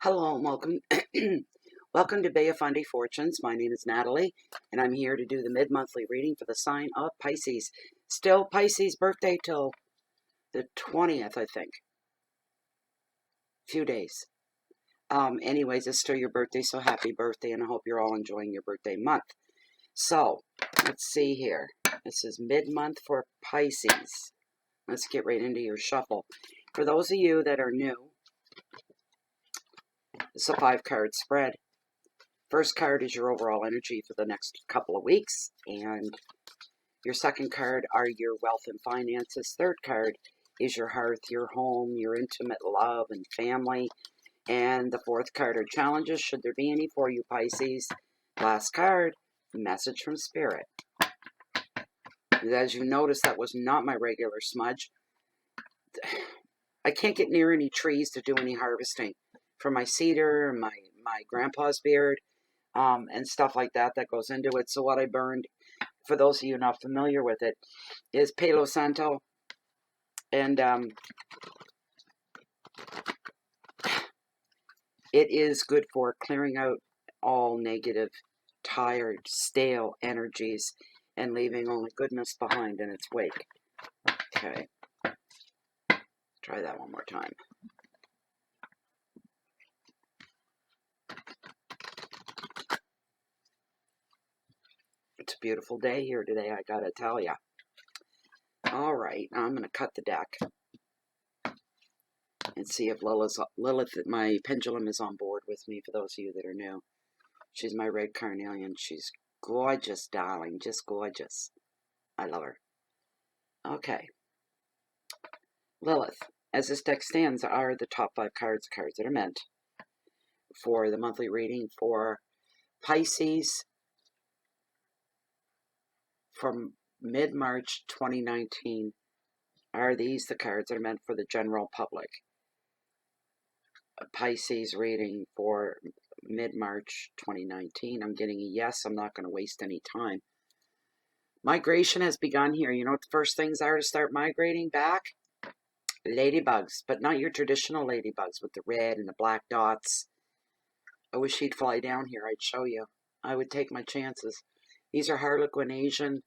Hello and welcome. Welcome to Bay of Fundy Fortunes. My name is Natalie, and I'm here to do the mid-monthly reading for the sign of Pisces. Still Pisces birthday till the 20th, I think. Few days. Anyways, it's still your birthday, so happy birthday, and I hope you're all enjoying your birthday month. So, let's see here. This is mid-month for Pisces. Let's get right into your shuffle. For those of you that are new, it's a 5-card spread. First card is your overall energy for the next couple of weeks, and your second card are your wealth and finances. Third card is your hearth, your home, your intimate love and family. And the fourth card are challenges, should there be any for you, Pisces. Last card, message from Spirit. As you notice, that was not my regular smudge. I can't get near any trees to do any harvesting for my cedar, my grandpa's beard. And stuff like that goes into it. So what I burned, for those of you not familiar with it, is Palo Santo. And it is good for clearing out all negative, tired, stale energies and leaving only goodness behind in its wake. Okay. Try that one more time. It's a beautiful day here today, I gotta tell ya. All right, now I'm gonna cut the deck and see if Lilith, my pendulum, is on board with me. For those of you that are new, she's my red carnelian. She's gorgeous, darling, just gorgeous. I love her. Okay, Lilith. As this deck stands, are the top 5 cards that are meant for the monthly reading for Pisces from mid-March 2019. Are these the cards that are meant for the general public? A Pisces reading for mid-March 2019. I'm getting a yes. I'm not going to waste any time. Migration has begun here. You know what the first things are to start migrating back? Ladybugs, but not your traditional ladybugs with the red and the black dots. I wish he'd fly down here. I'd show you. I would take my chances. These are Harlequin Asian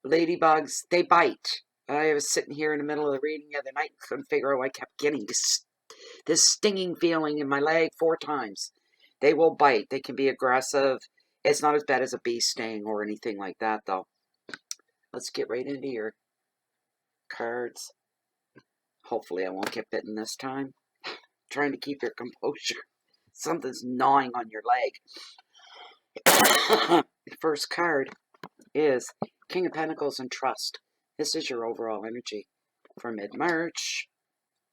ladybugs. They bite. I was sitting here in the middle of the reading the other night and couldn't figure out why I kept getting this stinging feeling in my leg 4 times. They will bite. They can be aggressive. It's not as bad as a bee sting or anything like that, though. Let's get right into your cards. Hopefully I won't get bitten this time. Trying to keep your composure. Something's gnawing on your leg. First card is King of Pentacles and Trust. This is your overall energy for mid-March.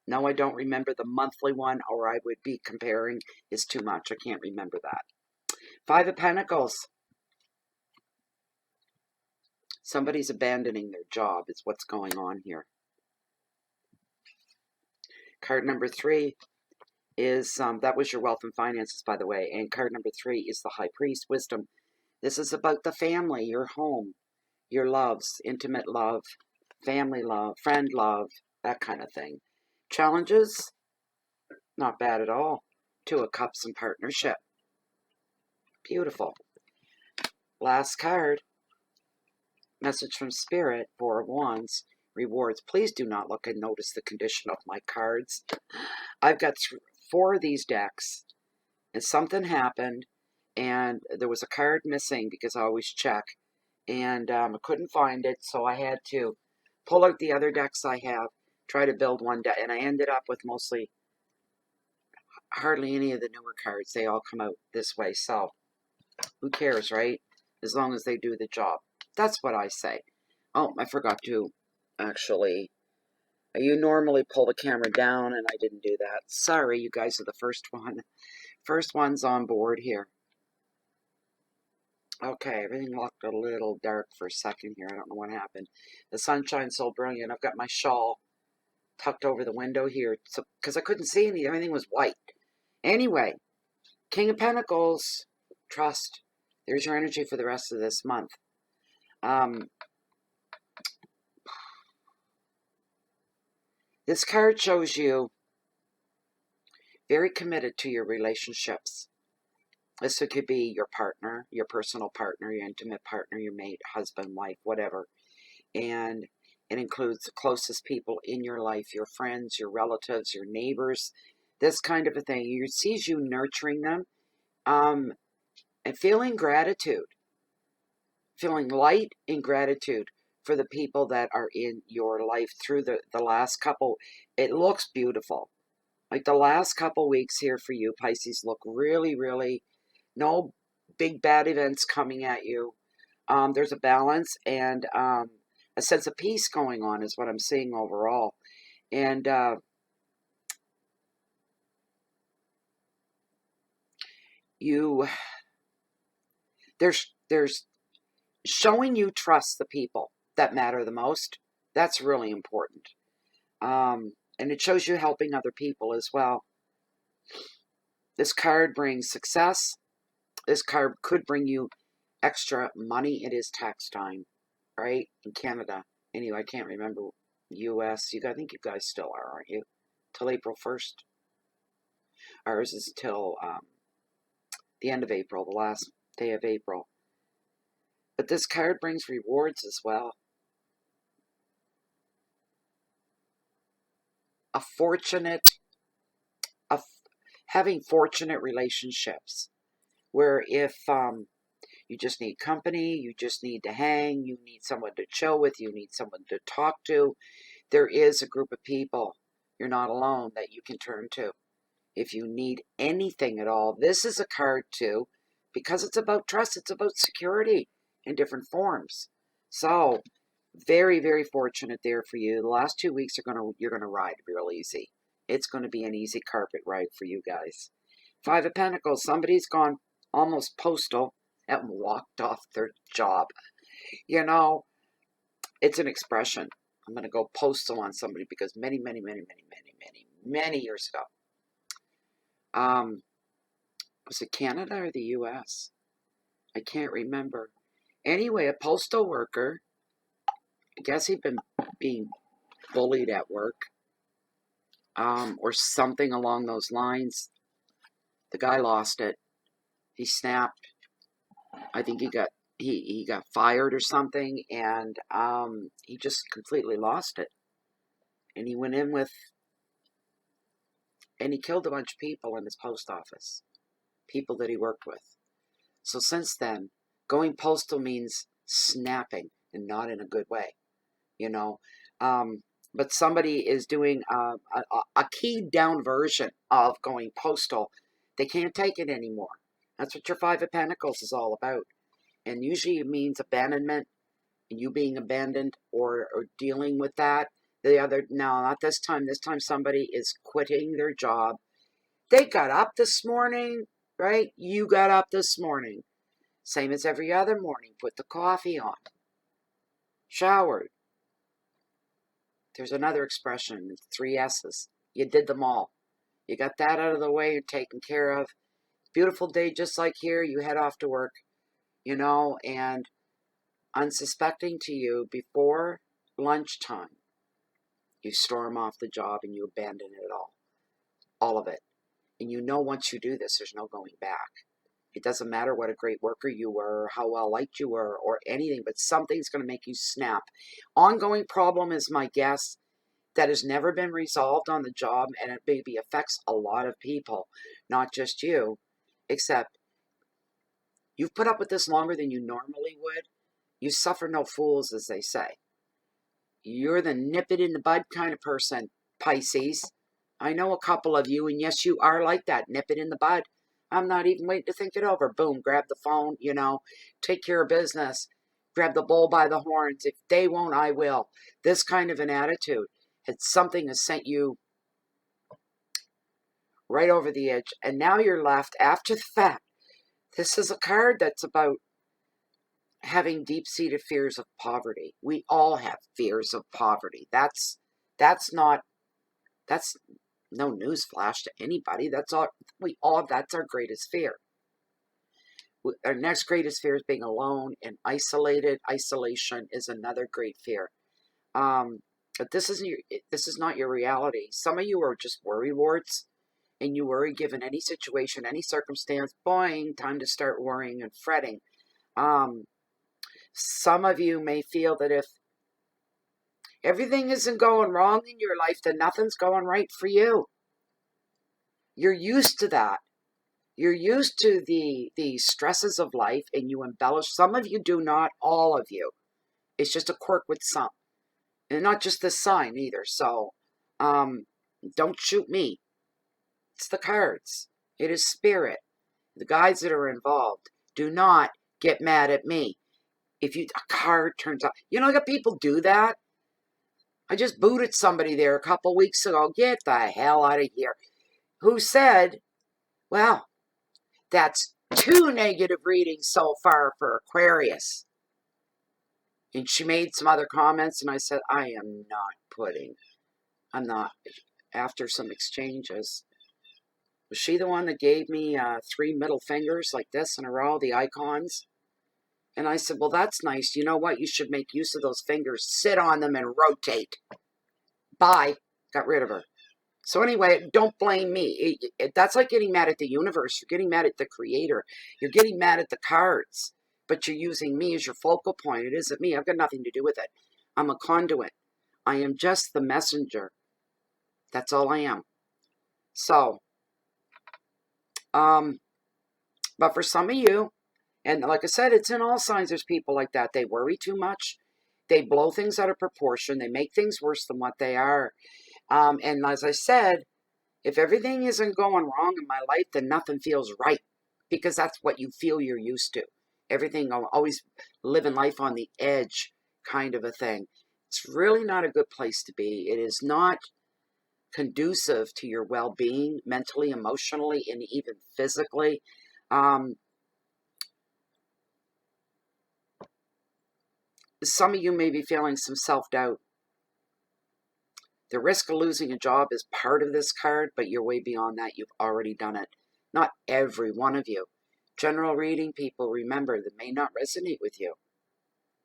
No, I don't remember the monthly one, or I would be comparing. Is too much. I can't remember that. 5 of Pentacles. Somebody's abandoning their job is what's going on here. Card number 3 is, that was your wealth and finances, by the way. And card number 3 is the High Priest, Wisdom. This is about the family, your home, your loves, intimate love, family love, friend love, that kind of thing. Challenges? Not bad at all. 2 of Cups and partnership. Beautiful. Last card. Message from Spirit, 4 of Wands. Rewards. Please do not look and notice the condition of my cards. I've got 4 of these decks, and something happened, and there was a card missing because I always check, and I couldn't find it, so I had to pull out the other decks I have, try to build one deck, and I ended up with hardly any of the newer cards. They all come out this way, so who cares, right? As long as they do the job. That's what I say. Oh, I forgot to actually. You normally pull the camera down, and I didn't do that. Sorry, you guys are the first one. First one's on board here. Okay, everything looked a little dark for a second here. I don't know what happened. The sunshine's so brilliant. I've got my shawl tucked over the window here, because I couldn't see anything. Everything was white. Anyway, King of Pentacles, Trust. There's your energy for the rest of this month. This card shows you very committed to your relationships. This could be your partner, your personal partner, your intimate partner, your mate, husband, wife, whatever. And it includes the closest people in your life, your friends, your relatives, your neighbors, this kind of a thing. You sees you nurturing them, and feeling gratitude, feeling light in gratitude for the people that are in your life through the last couple. It looks beautiful. Like the last couple weeks here for you, Pisces, look really, really, no big bad events coming at you. There's a balance and a sense of peace going on is what I'm seeing overall. And you, there's showing you trust the people that matter the most. That's really important. And it shows you helping other people as well. This card brings success. This card could bring you extra money. It is tax time, right? In Canada. Anyway, I can't remember U.S. I think you guys still are, aren't you? Till April 1st. Ours is till the end of April, the last day of April. But this card brings rewards as well. Having fortunate relationships where if you just need company, you just need to hang, you need someone to chill with, you need someone to talk to, there is a group of people, you're not alone, that you can turn to. If you need anything at all, this is a card too, because it's about trust, it's about security in different forms. So, very, very fortunate there for you. The last 2 weeks you're gonna ride real easy. It's gonna be an easy carpet ride for you guys. Five of Pentacles, somebody's gone almost postal and walked off their job. You know, it's an expression. I'm going to go postal on somebody because many, many, many, many, many, many, many years ago, was it Canada or the U.S.? I can't remember. Anyway, a postal worker, I guess he'd been being bullied at work, or something along those lines. The guy lost it. He snapped. I think he got fired or something, and he just completely lost it. And he went in with, and he killed a bunch of people in his post office, people that he worked with. So since then, going postal means snapping, and not in a good way, you know. But somebody is doing a keyed down version of going postal. They can't take it anymore. That's what your Five of Pentacles is all about. And usually it means abandonment, you being abandoned or dealing with that. No, not this time. This time somebody is quitting their job. They got up this morning, right? You got up this morning. Same as every other morning. Put the coffee on. Showered. There's another expression. It's 3 S's. You did them all. You got that out of the way. You're taken care of. Beautiful day just like here. You head off to work, and unsuspecting to you, before lunchtime, you storm off the job and you abandon it all of it. And once you do this, there's no going back. It doesn't matter what a great worker you were, or how well liked you were, or anything, but something's going to make you snap. Ongoing problem is my guess that has never been resolved on the job, and it maybe affects a lot of people, not just you, except you've put up with this longer than you normally would. You suffer no fools, as they say. You're the nip it in the bud kind of person, Pisces. I know a couple of you, and yes, you are like that. Nip it in the bud. I'm not even waiting to think it over. Boom, grab the phone, take care of business. Grab the bull by the horns. If they won't, I will. This kind of an attitude. Something has sent you right over the edge, and now you're left after the fact. This is a card that's about having deep-seated fears of poverty. We all have fears of poverty. That's no news flash to anybody. That's our greatest fear. Our next greatest fear is being alone and isolated. Isolation is another great fear. But this is not your reality. Some of you are just worry warts, and you worry given any situation, any circumstance. Boing, time to start worrying and fretting. Um, some of you may feel that if everything isn't going wrong in your life, then nothing's going right for you. You're used to that. You're used to the stresses of life, and you embellish. Some of you do not, all of you. It's just a quirk with some. And not just this sign either. So don't shoot me. It's the cards. It is spirit. The guides that are involved. Do not get mad at me. If a card turns up. You know, like people do that. I just booted somebody there a couple weeks ago. Get the hell out of here. Who said, well, that's 2 negative readings so far for Aquarius. And she made some other comments, and I said, I'm not, after some exchanges. Was she the one that gave me 3 middle fingers like this in a row, the icons? And I said, well, that's nice. You know what? You should make use of those fingers. Sit on them and rotate. Bye. Got rid of her. So anyway, don't blame me. That's like getting mad at the universe. You're getting mad at the creator. You're getting mad at the cards. But you're using me as your focal point. It isn't me. I've got nothing to do with it. I'm a conduit. I am just the messenger. That's all I am. So, but for some of you, and like I said, it's in all signs, there's people like that. They worry too much. They blow things out of proportion. They make things worse than what they are. And as I said, if everything isn't going wrong in my life, then nothing feels right. Because that's what you feel you're used to. Everything, always living life on the edge kind of a thing. It's really not a good place to be. It is not conducive to your well-being, mentally, emotionally, and even physically. Some of you may be feeling some self-doubt. The risk of losing a job is part of this card, but you're way beyond that. You've already done it. Not every one of you. General reading people, remember, that may not resonate with you.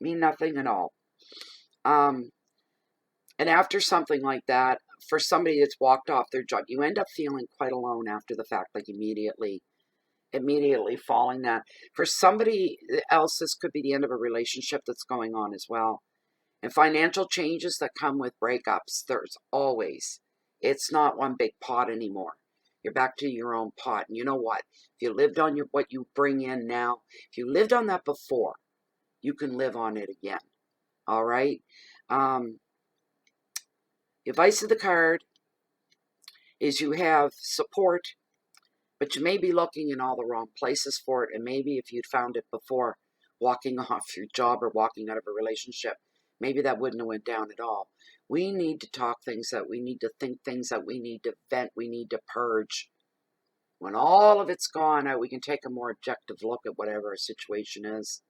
Mean nothing at all. And after something like that, for somebody that's walked off their job, you end up feeling quite alone after the fact, like immediately falling that. For somebody else, this could be the end of a relationship that's going on as well. And financial changes that come with breakups, there's always. It's not one big pot anymore. You're back to your own pot. And you know what? If you lived on what you bring in now, if you lived on that before, you can live on it again. All right? Advice of the card is you have support, but you may be looking in all the wrong places for it. And maybe if you'd found it before walking off your job or walking out of a relationship, maybe that wouldn't have went down at all. We need to talk things out. We need to think things out. We need to vent. We need to purge. When all of it's gone out, we can take a more objective look at whatever a situation is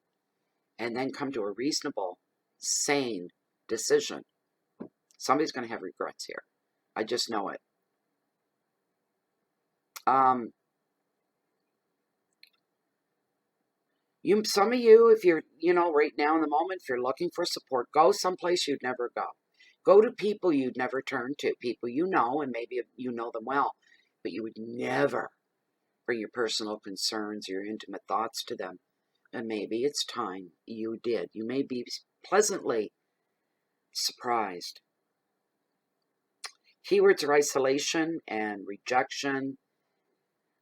and then come to a reasonable, sane decision. Somebody's going to have regrets here. I just know it. Some of you, if you're, right now in the moment, if you're looking for support, go someplace you'd never go. Go to people you'd never turn to, people you know, and maybe you know them well, but you would never bring your personal concerns, your intimate thoughts to them. And maybe it's time you did. You may be pleasantly surprised. Keywords are isolation and rejection,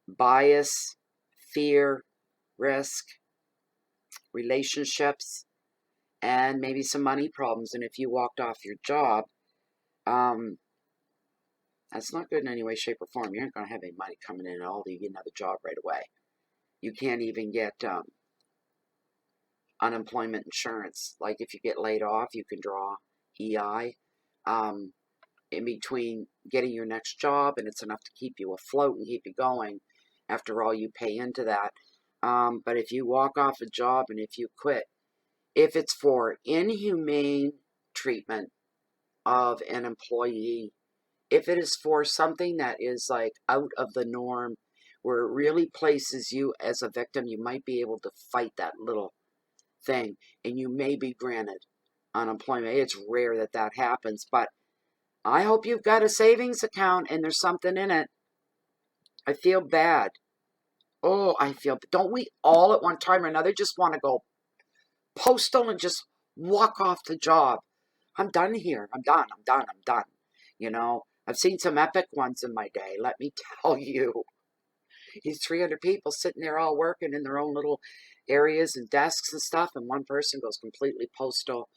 bias, fear, risk, relationships, and maybe some money problems. And if you walked off your job, that's not good in any way, shape, or form. You aren't going to have any money coming in at all to get another job right away. You can't even get unemployment insurance. Like if you get laid off, you can draw EI in between getting your next job, and it's enough to keep you afloat and keep you going. After all, you pay into that. But if you walk off a job and if you quit, if it's for inhumane treatment of an employee, if it is for something that is like out of the norm, where it really places you as a victim, you might be able to fight that little thing, and you may be granted unemployment. It's rare that that happens, but I hope you've got a savings account and there's something in it. I feel bad. Oh, don't we all at one time or another just want to go postal and just walk off the job? I'm done here. I'm done. I'm done. I'm done. You know, I've seen some epic ones in my day. Let me tell you. These 300 people sitting there all working in their own little areas and desks and stuff, and one person goes completely postal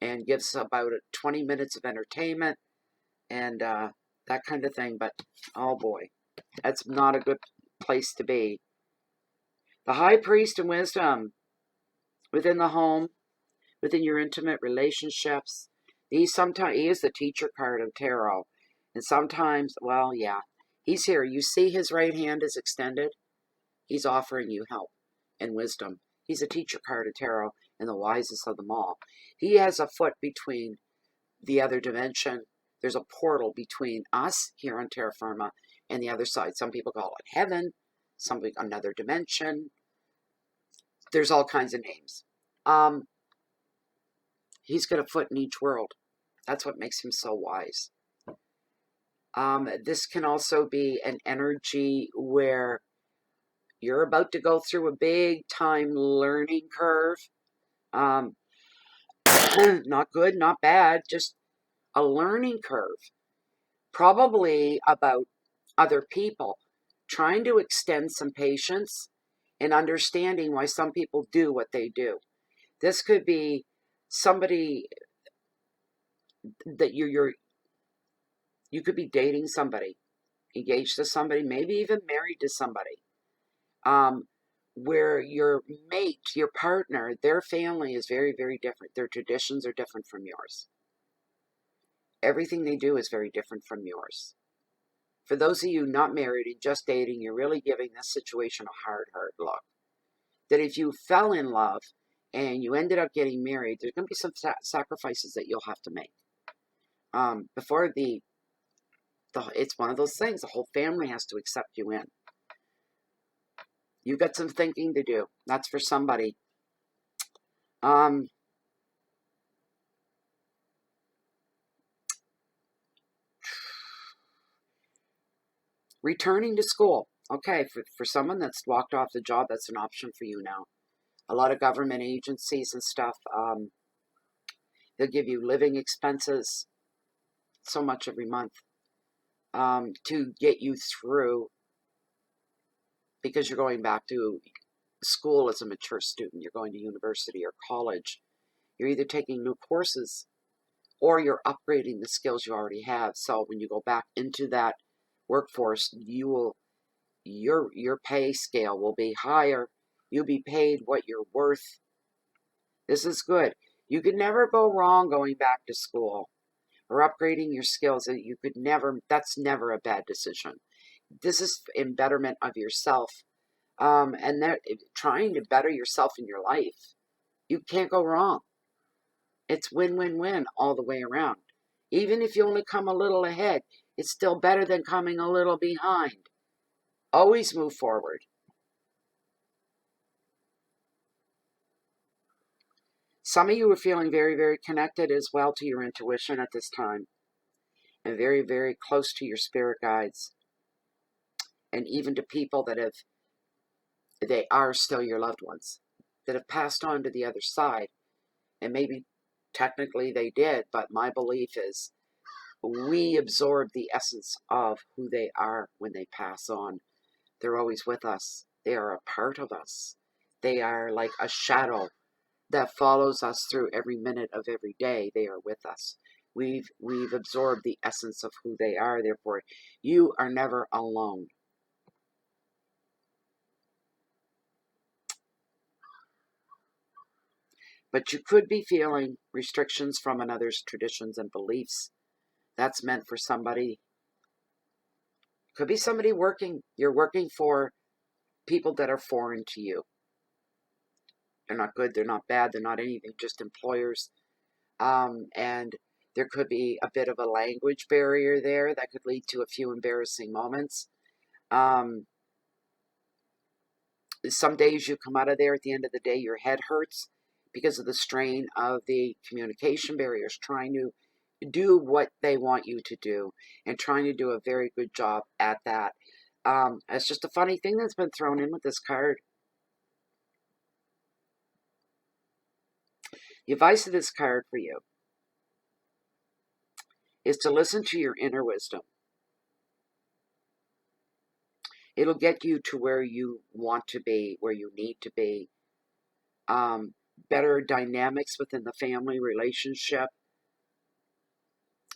and gives about 20 minutes of entertainment and that kind of thing. But, oh boy, that's not a good place to be. The High Priest and wisdom within the home, within your intimate relationships. He is the teacher card of tarot. And sometimes, well, yeah, he's here. You see his right hand is extended. He's offering you help and wisdom. He's a teacher card of tarot and the wisest of them all. He has a foot between the other dimension. There's a portal between us here on terra firma and the other side. Some people call it heaven, another dimension. There's all kinds of names. He's got a foot in each world. That's what makes him so wise. This can also be an energy where you're about to go through a big time learning curve. Not good, not bad, just a learning curve. Probably about other people. Trying to extend some patience and understanding why some people do what they do. This could be somebody that you could be dating somebody, engaged to somebody, maybe even married to somebody. Where your mate, your partner, their family is very, very different. Their traditions are different from yours. Everything they do is very different from yours. For those of you not married and just dating, you're really giving this situation a hard, hard look. That if you fell in love and you ended up getting married, there's going to be some sacrifices that you'll have to make. Before it's one of those things, the whole family has to accept you in. You've got some thinking to do. That's for somebody. Returning to school. Okay, for someone that's walked off the job, that's an option for you now. A lot of government agencies and stuff, they'll give you living expenses, so much every month, to get you through, because you're going back to school as a mature student. You're going to university or college. You're either taking new courses or you're upgrading the skills you already have. So when you go back into that workforce, your pay scale will be higher. You'll be paid what you're worth. This is good. You could never go wrong going back to school or upgrading your skills. That's never a bad decision. This is in betterment of yourself. And that trying to better yourself in your life. You can't go wrong. It's win-win-win all the way around. Even if you only come a little ahead, it's still better than coming a little behind. Always move forward. Some of you are feeling very, very connected as well to your intuition at this time. And very, very close to your spirit guides. And even to people they are still your loved ones, that have passed on to the other side. And maybe technically they did, but my belief is we absorb the essence of who they are when they pass on. They're always with us. They are a part of us. They are like a shadow that follows us through every minute of every day. They are with us. We've absorbed the essence of who they are. Therefore, you are never alone. But you could be feeling restrictions from another's traditions and beliefs. That's meant for somebody. Could be somebody you're working for people that are foreign to you. They're not good, they're not bad, they're not anything, just employers. And there could be a bit of a language barrier there that could lead to a few embarrassing moments. Some days you come out of there, at the end of the day, your head hurts because of the strain of the communication barriers, trying to do what they want you to do and trying to do a very good job at that. It's just a funny thing that's been thrown in with this card. The advice of this card for you is to listen to your inner wisdom. It'll get you to where you want to be, where you need to be. Better dynamics within the family relationship,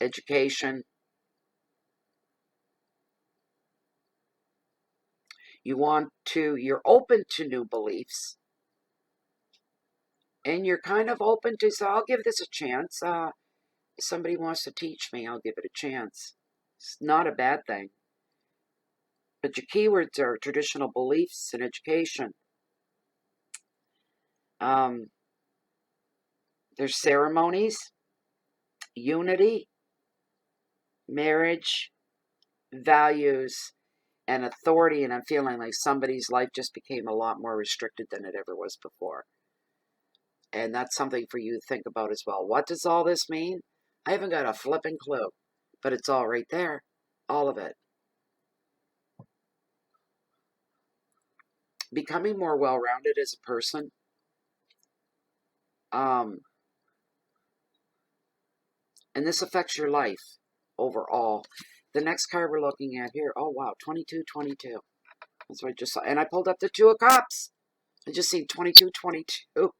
education. You're open to new beliefs. And you're kind of open to, so I'll give this a chance. If somebody wants to teach me, I'll give it a chance. It's not a bad thing. But your keywords are traditional beliefs and education. There's ceremonies, unity, marriage, values, and authority. And I'm feeling like somebody's life just became a lot more restricted than it ever was before. And that's something for you to think about as well. What does all this mean? I haven't got a flipping clue, but it's all right there. All of it. Becoming more well-rounded as a person. And this affects your life overall. The next card we're looking at here, oh wow, 2222. That's what I just saw. And I pulled up the Two of Cups. I just seen 2222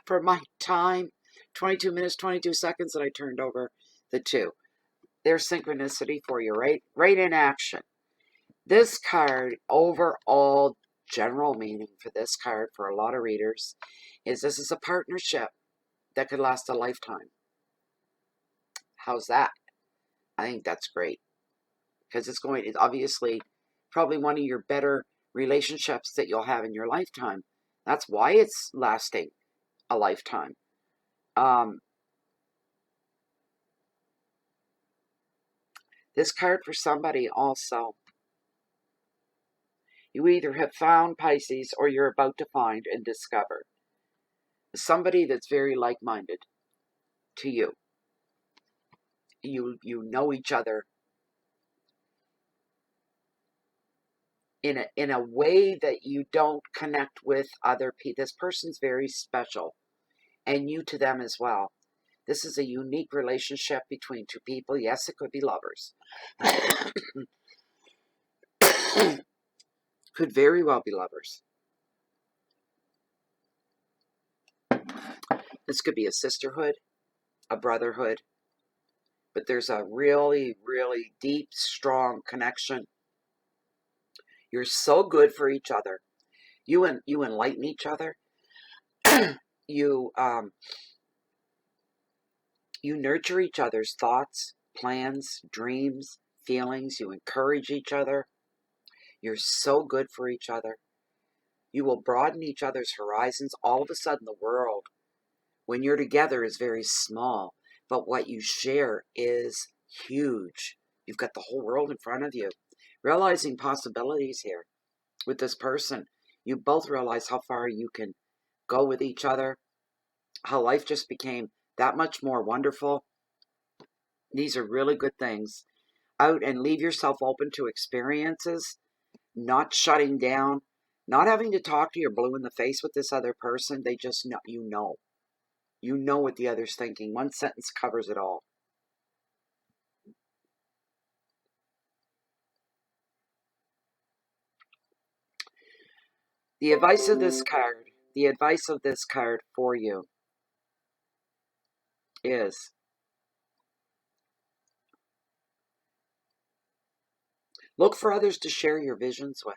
for my time. 22 minutes, 22 seconds, and I turned over the 2. There's synchronicity for you, right? Right in action. This card, overall general meaning for this card for a lot of readers, is this is a partnership that could last a lifetime. How's that? I think that's great. Because it's obviously probably one of your better relationships that you'll have in your lifetime. That's why it's lasting a lifetime. This card for somebody also. You either have found, Pisces, or you're about to find and discover somebody that's very like-minded to you. You know each other in a way that you don't connect with other people. This person's very special, and you to them as well. This is a unique relationship between two people. Yes, it could be lovers. Could very well be lovers. This could be a sisterhood, a brotherhood, but there's a really, really deep, strong connection. You're so good for each other. You enlighten each other. You nurture each other's thoughts, plans, dreams, feelings. You encourage each other. You're so good for each other. You will broaden each other's horizons. All of a sudden, the world, when you're together, is very small. But what you share is huge. You've got the whole world in front of you. Realizing possibilities here with this person. You both realize how far you can go with each other. How life just became that much more wonderful. These are really good things. Out and leave yourself open to experiences. Not shutting down. Not having to talk to your blue in the face with this other person. They just know. You know. You know what the other's thinking. One sentence covers it all. The advice of this card for you is look for others to share your visions with.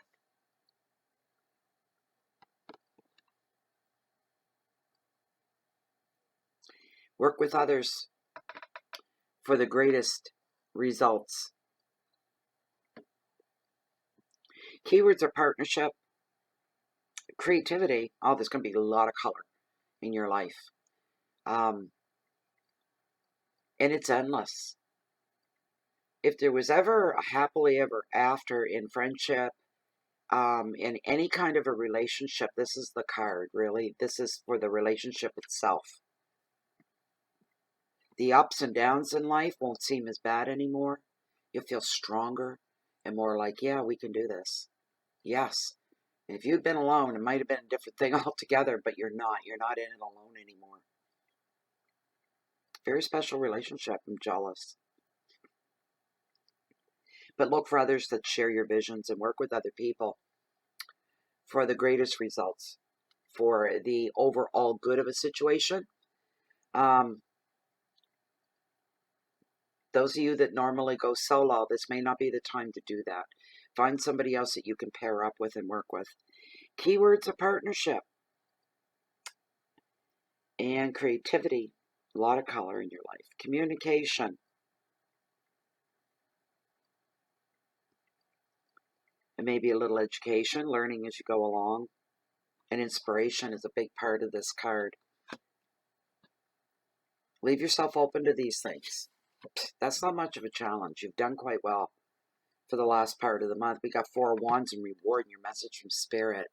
Work with others for the greatest results. Keywords are partnership, creativity. Oh, there's going to be a lot of color in your life. And it's endless. If there was ever a happily ever after in friendship, In any kind of a relationship, this is the card, really. This is for the relationship itself. The ups and downs in life won't seem as bad anymore. You'll feel stronger and more like, yeah, we can do this. Yes. And if you'd been alone, it might have been a different thing altogether, but you're not. You're not in it alone anymore. Very special relationship. I'm jealous. But look for others that share your visions and work with other people for the greatest results, for the overall good of a situation. Those of you that normally go solo, this may not be the time to do that. Find somebody else that you can pair up with and work with. Keywords of partnership and creativity. A lot of color in your life. Communication. And maybe a little education, learning as you go along. And inspiration is a big part of this card. Leave yourself open to these things. That's not much of a challenge. You've done quite well for the last part of the month. We got 4 of Wands and reward in your message from Spirit.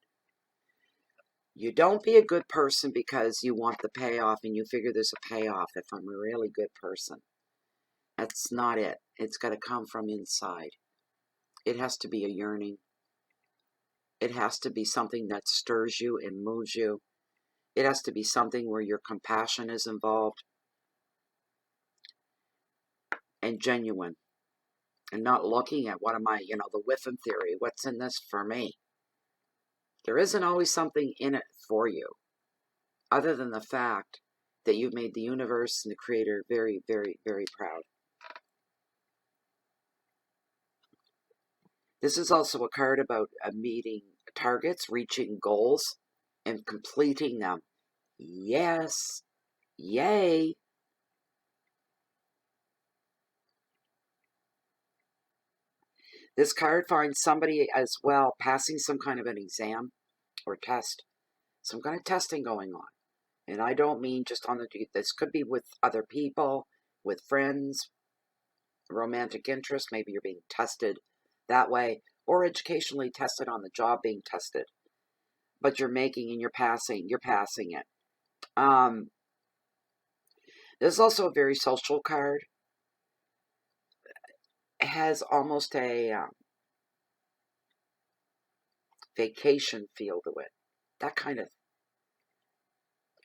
You don't be a good person because you want the payoff and you figure there's a payoff if I'm a really good person. That's not it. It's got to come from inside. It has to be a yearning. It has to be something that stirs you and moves you. It has to be something where your compassion is involved and genuine. And not looking at what am I, the Whiffin theory. What's in this for me? There isn't always something in it for you, other than the fact that you've made the universe and the Creator very, very, very proud. This is also a card about meeting targets, reaching goals, and completing them. Yes. Yay. This card finds somebody as well passing some kind of an exam or test. Some kind of testing going on. And I don't mean just on this could be with other people, with friends, romantic interest. Maybe you're being tested that way, or educationally tested on the job being tested. But you're making and you're passing it. This is also a very social card. It has almost a vacation feel to it. That kind of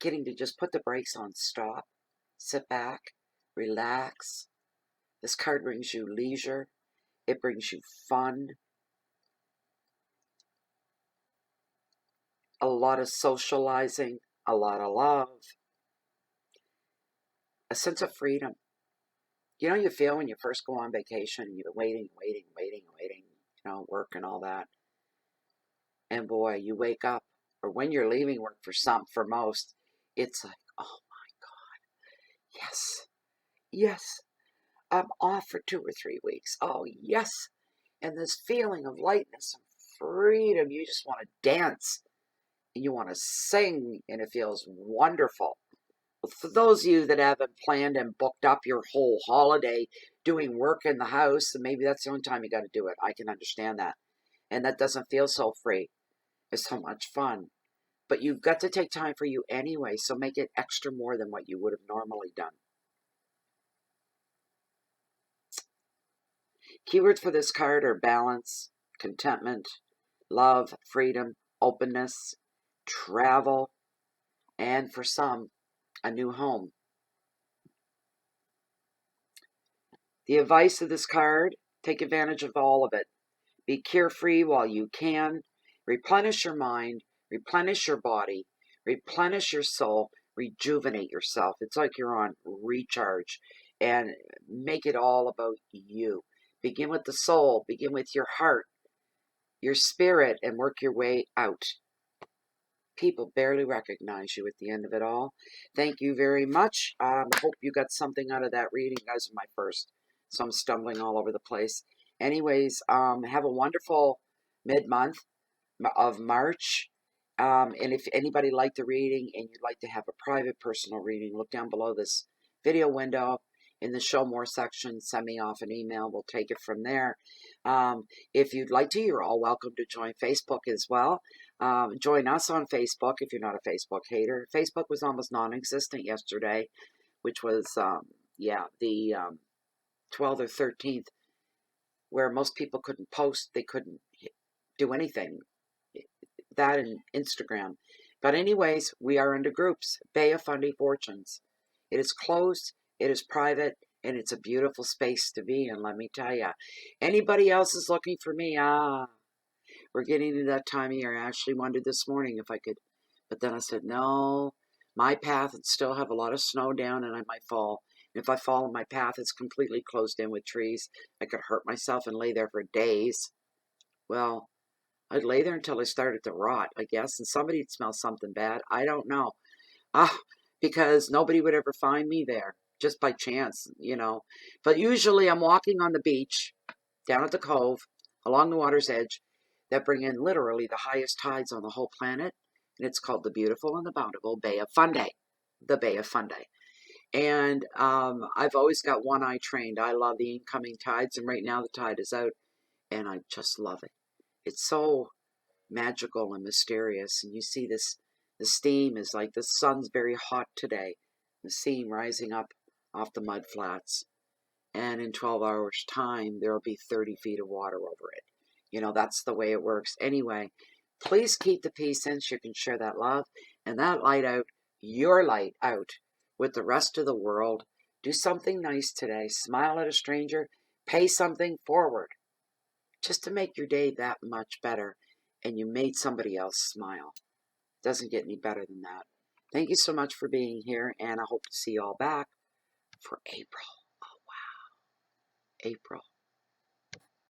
getting to just put the brakes on, stop, sit back, relax. This card brings you leisure. It brings you fun. A lot of socializing, a lot of love, a sense of freedom. You know, you feel when you first go on vacation and you've been waiting, work and all that. And boy, you wake up, or when you're leaving work for most, it's like, oh my God, yes, I'm off for 2 or 3 weeks. Oh, yes. And this feeling of lightness and freedom, you just want to dance and you want to sing, and it feels wonderful. For those of you that haven't planned and booked up your whole holiday doing work in the house, and maybe that's the only time you got to do it. I can understand that. And that doesn't feel so free. It's so much fun. But you've got to take time for you anyway, so make it extra more than what you would have normally done. Keywords for this card are balance, contentment, love, freedom, openness, travel, and for some, a new home. The advice of this card, take advantage of all of it. Be carefree while you can. Replenish your mind, replenish your body, replenish your soul, rejuvenate yourself. It's like you're on recharge, and make it all about you. Begin with the soul, begin with your heart, your spirit, and work your way out. People barely recognize you at the end of it all. Thank you very much. Hope you got something out of that reading. You guys are my first, so I'm stumbling all over the place. Anyways, have a wonderful mid-month of March. And if anybody liked the reading and you'd like to have a private personal reading, look down below this video window in the show more section. Send me off an email. We'll take it from there. If you'd like to, you're all welcome to join Facebook as well. Join us on Facebook if you're not a Facebook hater. Facebook was almost non-existent yesterday, which was, the 12th or 13th, where most people couldn't post. They couldn't do anything. That and Instagram. But anyways, we are into groups. Bay of Fundy Fortunes. It is closed. It is private. And it's a beautiful space to be in, let me tell you. Anybody else is looking for me? We're getting to that time of year. I actually wondered this morning if I could. But then I said, no. My path would still have a lot of snow down and I might fall. And if I fall on my path, it's completely closed in with trees. I could hurt myself and lay there for days. Well, I'd lay there until I started to rot, I guess, and somebody'd smell something bad. I don't know. Because nobody would ever find me there, just by chance, But usually I'm walking on the beach, down at the cove, along the water's edge, that bring in literally the highest tides on the whole planet, and it's called the beautiful and the bountiful Bay of Fundy, the Bay of Fundy. And I've always got one eye trained. I love the incoming tides, and right now the tide is out, and I just love it. It's so magical and mysterious, and you see this, the steam is like the sun's very hot today, the steam rising up off the mud flats, and in 12 hours time there will be 30 feet of water over it. That's the way it works. Anyway, please keep the peace in so you can share that love and that light out, your light out with the rest of the world. Do something nice today. Smile at a stranger. Pay something forward just to make your day that much better, and you made somebody else smile. Doesn't get any better than that. Thank you so much for being here, and I hope to see you all back for April. Oh, wow. April.